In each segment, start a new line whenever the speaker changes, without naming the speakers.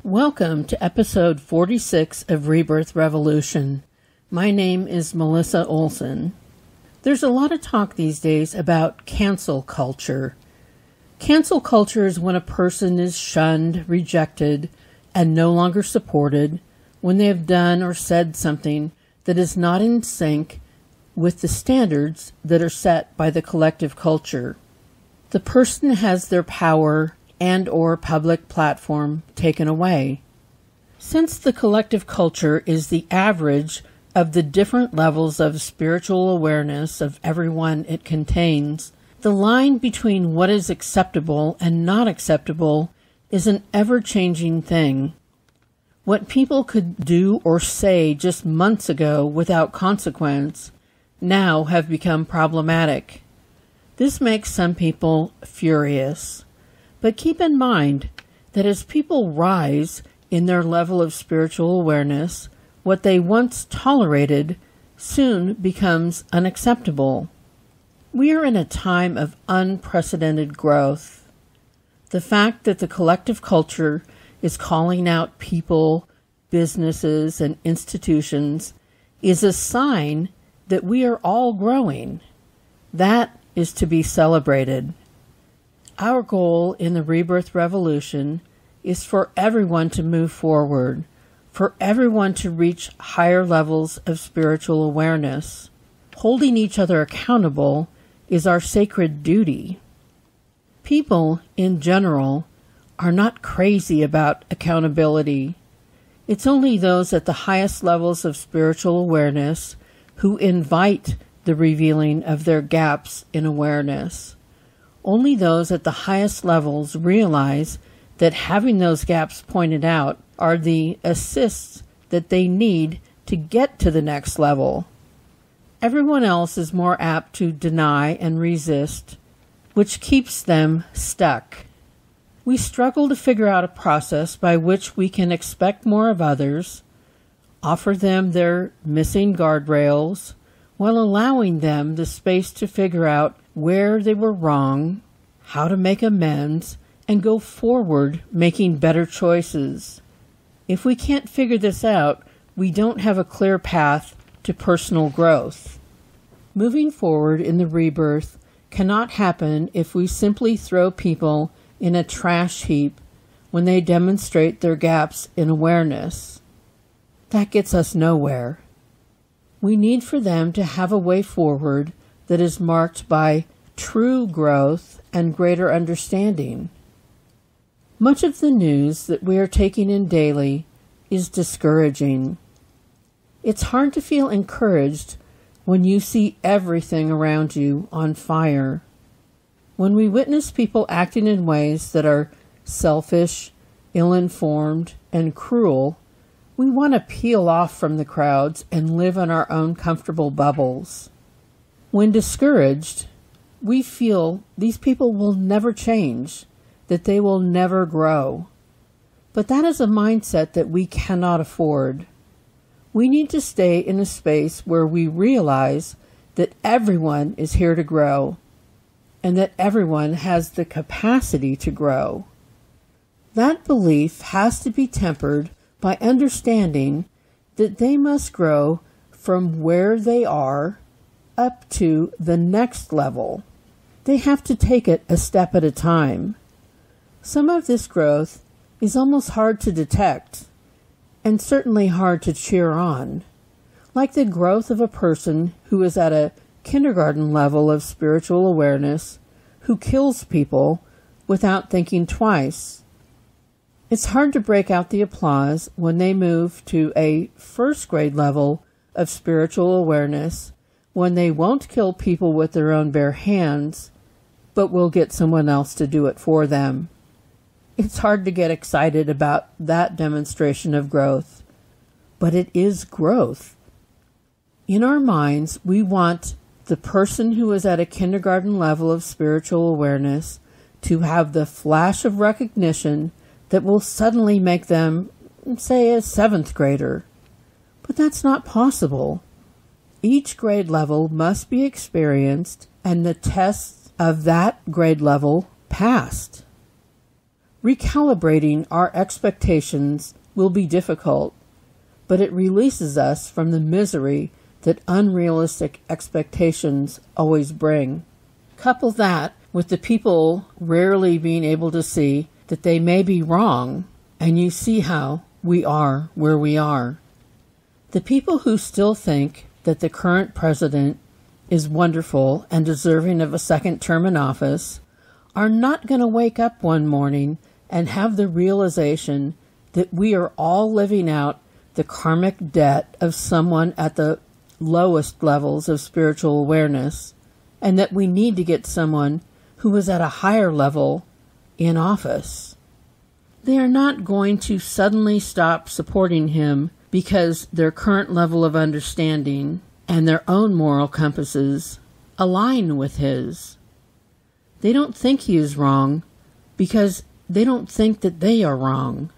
Welcome to episode 46 of Rebirth Revolution. My name is Melissa Olson. There's a lot of talk these days about cancel culture. Cancel culture is when a person is shunned, rejected, and no longer supported when they have done or said something that is not in sync with the standards that are set by the collective culture. The person has their power and or public platform taken away. Since the collective culture is the average of the different levels of spiritual awareness of everyone it contains, the line between what is acceptable and not acceptable is an ever-changing thing. What people could do or say just months ago without consequence now have become problematic. This makes some people furious. But keep in mind that as people rise in their level of spiritual awareness, what they once tolerated soon becomes unacceptable. We are in a time of unprecedented growth. The fact that the collective culture is calling out people, businesses, and institutions is a sign that we are all growing. That is to be celebrated. Our goal in the Rebirth Revolution is for everyone to move forward, for everyone to reach higher levels of spiritual awareness. Holding each other accountable is our sacred duty. People, in general, are not crazy about accountability. It's only those at the highest levels of spiritual awareness who invite the revealing of their gaps in awareness. Only those at the highest levels realize that having those gaps pointed out are the assists that they need to get to the next level. Everyone else is more apt to deny and resist, which keeps them stuck. We struggle to figure out a process by which we can expect more of others, offer them their missing guardrails, while allowing them the space to figure out where they were wrong, how to make amends, and go forward making better choices. If we can't figure this out, we don't have a clear path to personal growth. Moving forward in the rebirth cannot happen if we simply throw people in a trash heap when they demonstrate their gaps in awareness. That gets us nowhere. We need for them to have a way forward that is marked by true growth and greater understanding. Much of the news that we are taking in daily is discouraging. It's hard to feel encouraged when you see everything around you on fire. When we witness people acting in ways that are selfish, ill-informed, and cruel, we want to peel off from the crowds and live in our own comfortable bubbles. When discouraged, we feel these people will never change, that they will never grow. But that is a mindset that we cannot afford. We need to stay in a space where we realize that everyone is here to grow, and that everyone has the capacity to grow. That belief has to be tempered by understanding that they must grow from where they are up to the next level. They have to take it a step at a time. Some of this growth is almost hard to detect, and certainly hard to cheer on, like the growth of a person who is at a kindergarten level of spiritual awareness, who kills people without thinking twice. It's hard to break out the applause when they move to a first grade level of spiritual awareness, when they won't kill people with their own bare hands, but will get someone else to do it for them. It's hard to get excited about that demonstration of growth, but it is growth. In our minds, we want the person who is at a kindergarten level of spiritual awareness to have the flash of recognition that will suddenly make them, say, a 7th grader. But that's not possible. Each grade level must be experienced and the tests of that grade level passed. Recalibrating our expectations will be difficult, but it releases us from the misery that unrealistic expectations always bring. Couple that with the people rarely being able to see that they may be wrong, and you see how we are where we are. The people who still think that the current president is wonderful and deserving of a second term in office are not going to wake up one morning and have the realization that we are all living out the karmic debt of someone at the lowest levels of spiritual awareness, and that we need to get someone who is at a higher level in office. They are not going to suddenly stop supporting him because their current level of understanding and their own moral compasses align with his. They don't think he is wrong because they don't think that they are wrong.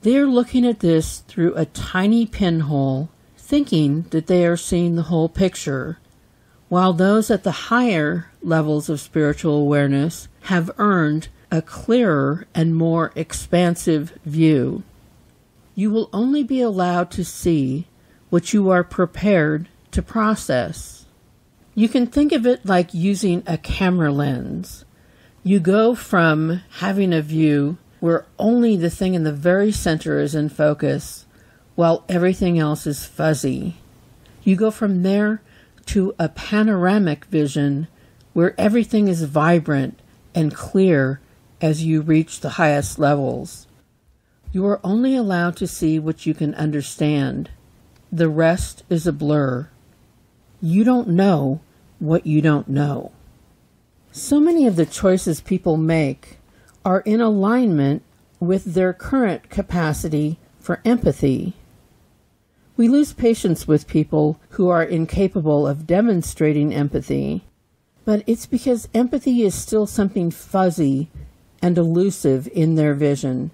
They are looking at this through a tiny pinhole, thinking that they are seeing the whole picture, while those at the higher levels of spiritual awareness have earned a clearer and more expansive view. You will only be allowed to see what you are prepared to process. You can think of it like using a camera lens. You go from having a view where only the thing in the very center is in focus, while everything else is fuzzy. You go from there to a panoramic vision where everything is vibrant and clear as you reach the highest levels. You are only allowed to see what you can understand. The rest is a blur. You don't know what you don't know. So many of the choices people make are in alignment with their current capacity for empathy. We lose patience with people who are incapable of demonstrating empathy, but it's because empathy is still something fuzzy and elusive in their vision.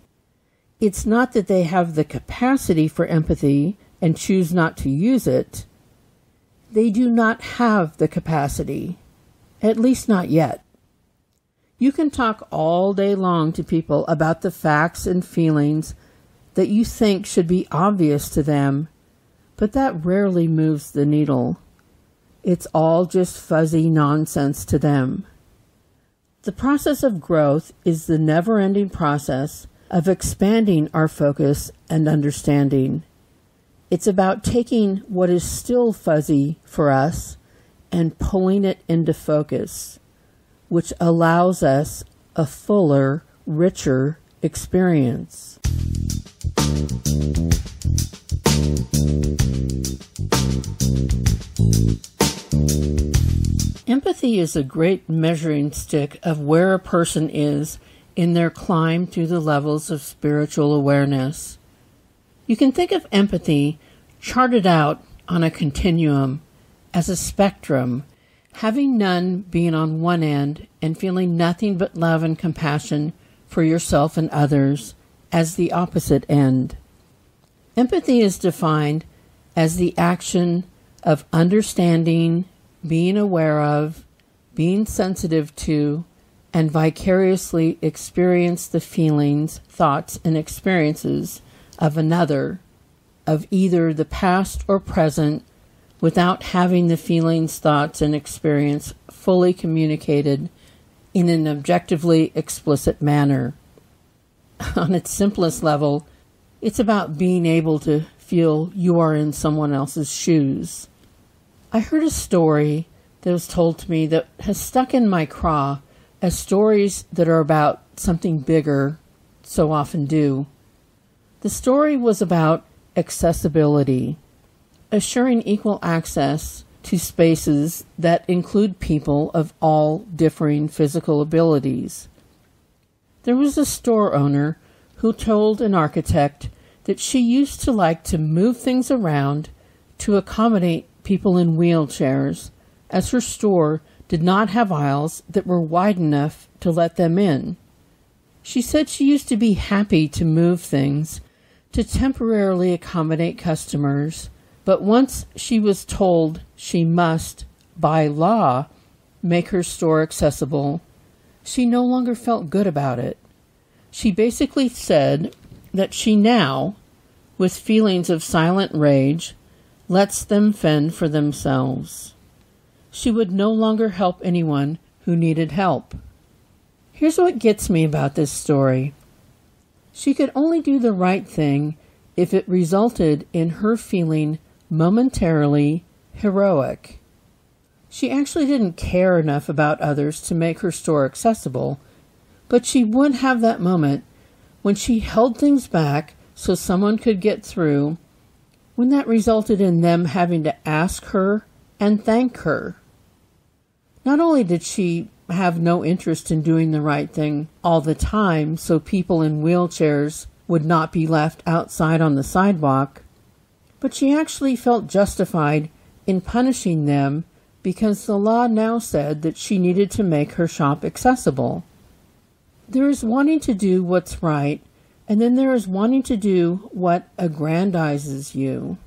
It's not that they have the capacity for empathy and choose not to use it. They do not have the capacity, at least not yet. You can talk all day long to people about the facts and feelings that you think should be obvious to them, but that rarely moves the needle. It's all just fuzzy nonsense to them. The process of growth is the never-ending process of expanding our focus and understanding. It's about taking what is still fuzzy for us and pulling it into focus, which allows us a fuller, richer experience. Empathy is a great measuring stick of where a person is in their climb through the levels of spiritual awareness. You can think of empathy charted out on a continuum as a spectrum, having none being on one end and feeling nothing but love and compassion for yourself and others as the opposite end. Empathy is defined as the action of understanding, being aware of, being sensitive to, and vicariously experience the feelings, thoughts, and experiences of another, of either the past or present, without having the feelings, thoughts, and experience fully communicated in an objectively explicit manner. On its simplest level, it's about being able to feel you are in someone else's shoes. I heard a story that was told to me that has stuck in my craw, as stories that are about something bigger so often do. The story was about accessibility, assuring equal access to spaces that include people of all differing physical abilities. There was a store owner who told an architect that she used to like to move things around to accommodate people in wheelchairs, as her store did not have aisles that were wide enough to let them in. She said she used to be happy to move things to temporarily accommodate customers, but once she was told she must, by law, make her store accessible, she no longer felt good about it. She basically said that she now, with feelings of silent rage, lets them fend for themselves. She would no longer help anyone who needed help. Here's what gets me about this story. She could only do the right thing if it resulted in her feeling momentarily heroic. She actually didn't care enough about others to make her store accessible, but she would have that moment when she held things back so someone could get through, when that resulted in them having to ask her and thank her. Not only did she have no interest in doing the right thing all the time so people in wheelchairs would not be left outside on the sidewalk, but she actually felt justified in punishing them because the law now said that she needed to make her shop accessible. There is wanting to do what's right, and then there is wanting to do what aggrandizes you.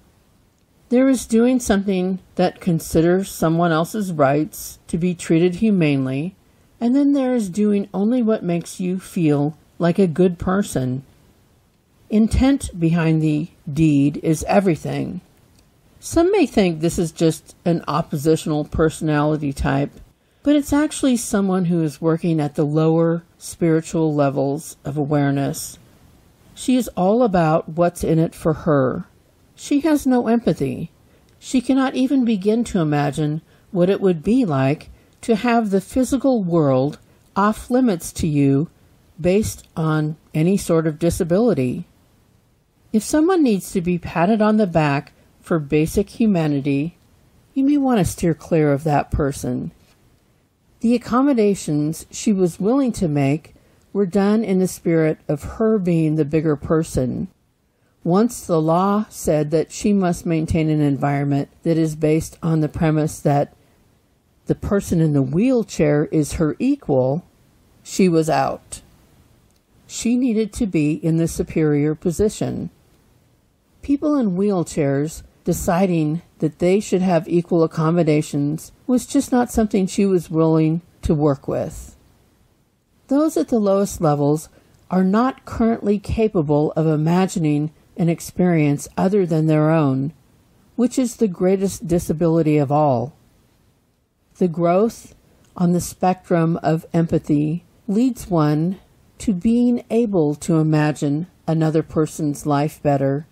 There is doing something that considers someone else's rights to be treated humanely, and then there is doing only what makes you feel like a good person. Intent behind the deed is everything. Some may think this is just an oppositional personality type, but it's actually someone who is working at the lower spiritual levels of awareness. She is all about what's in it for her. She has no empathy. She cannot even begin to imagine what it would be like to have the physical world off limits to you based on any sort of disability. If someone needs to be patted on the back for basic humanity, you may want to steer clear of that person. The accommodations she was willing to make were done in the spirit of her being the bigger person. Once the law said that she must maintain an environment that is based on the premise that the person in the wheelchair is her equal, she was out. She needed to be in the superior position. People in wheelchairs deciding that they should have equal accommodations was just not something she was willing to work with. Those at the lowest levels are not currently capable of imagining an experience other than their own, which is the greatest disability of all. The growth on the spectrum of empathy leads one to being able to imagine another person's life better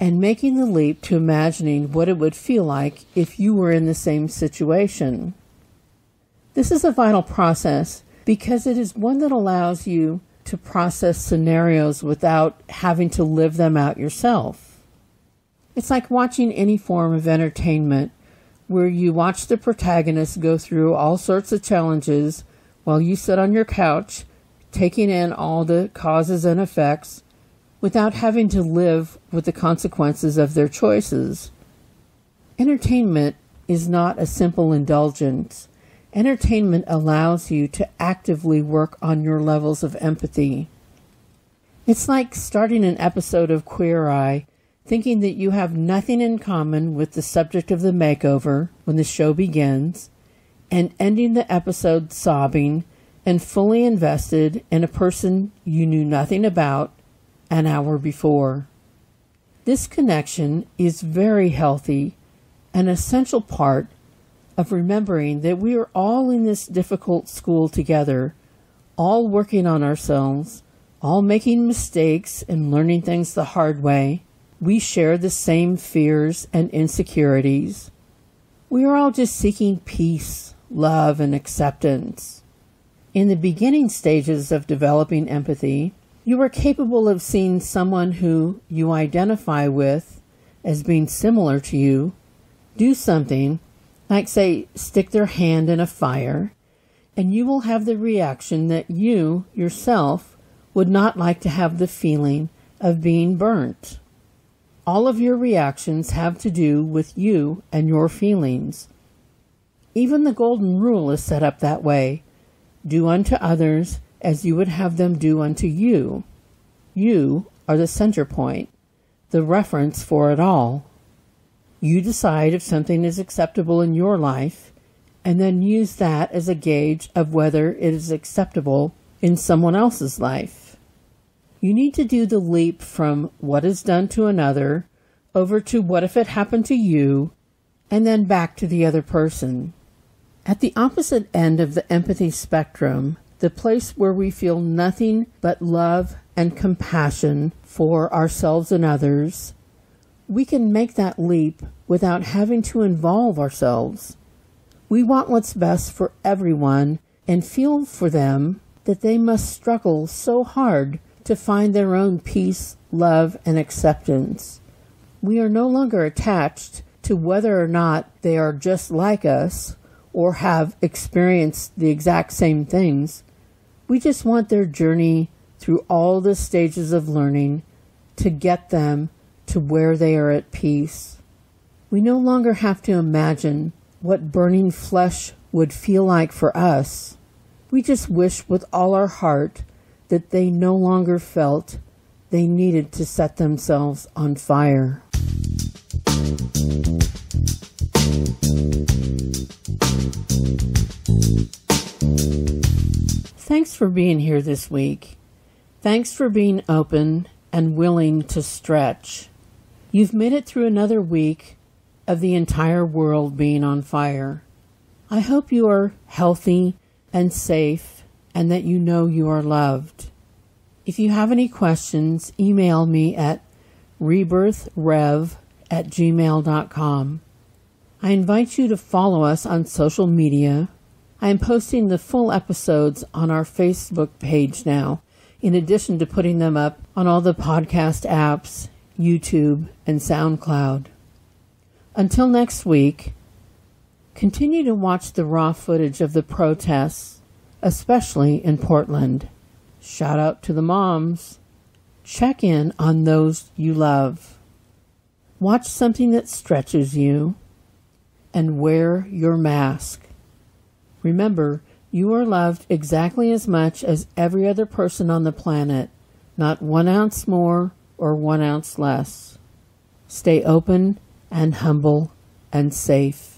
and making the leap to imagining what it would feel like if you were in the same situation. This is a vital process because it is one that allows you to process scenarios without having to live them out yourself. It's like watching any form of entertainment where you watch the protagonist go through all sorts of challenges while you sit on your couch taking in all the causes and effects without having to live with the consequences of their choices. Entertainment is not a simple indulgence. Entertainment allows you to actively work on your levels of empathy. It's like starting an episode of Queer Eye thinking that you have nothing in common with the subject of the makeover when the show begins, and ending the episode sobbing and fully invested in a person you knew nothing about an hour before. This connection is very healthy, an essential part of remembering that we are all in this difficult school together, all working on ourselves, all making mistakes and learning things the hard way. We share the same fears and insecurities. We are all just seeking peace, love, and acceptance. In the beginning stages of developing empathy, you are capable of seeing someone who you identify with as being similar to you do something, like say, stick their hand in a fire, and you will have the reaction that you, yourself, would not like to have the feeling of being burnt. All of your reactions have to do with you and your feelings. Even the golden rule is set up that way. Do unto others as you would have them do unto you. You are the center point, the reference for it all. You decide if something is acceptable in your life, and then use that as a gauge of whether it is acceptable in someone else's life. You need to do the leap from what is done to another over to what if it happened to you, and then back to the other person. At the opposite end of the empathy spectrum, the place where we feel nothing but love and compassion for ourselves and others, we can make that leap without having to involve ourselves. We want what's best for everyone and feel for them that they must struggle so hard to find their own peace, love, and acceptance. We are no longer attached to whether or not they are just like us or have experienced the exact same things. We just want their journey through all the stages of learning to get them to where they are at peace. We no longer have to imagine what burning flesh would feel like for us. We just wish with all our heart that they no longer felt they needed to set themselves on fire. Thanks for being here this week. Thanks for being open and willing to stretch. You've made it through another week of the entire world being on fire. I hope you are healthy and safe and that you know you are loved. If you have any questions, email me at rebirthrev@gmail.com. I invite you to follow us on social media. I am posting the full episodes on our Facebook page now, in addition to putting them up on all the podcast apps, YouTube, and SoundCloud. Until next week, continue to watch the raw footage of the protests, especially in Portland. Shout out to the moms. Check in on those you love. Watch something that stretches you, and wear your mask. Remember, you are loved exactly as much as every other person on the planet, not 1 ounce more or 1 ounce less. Stay open and humble and safe.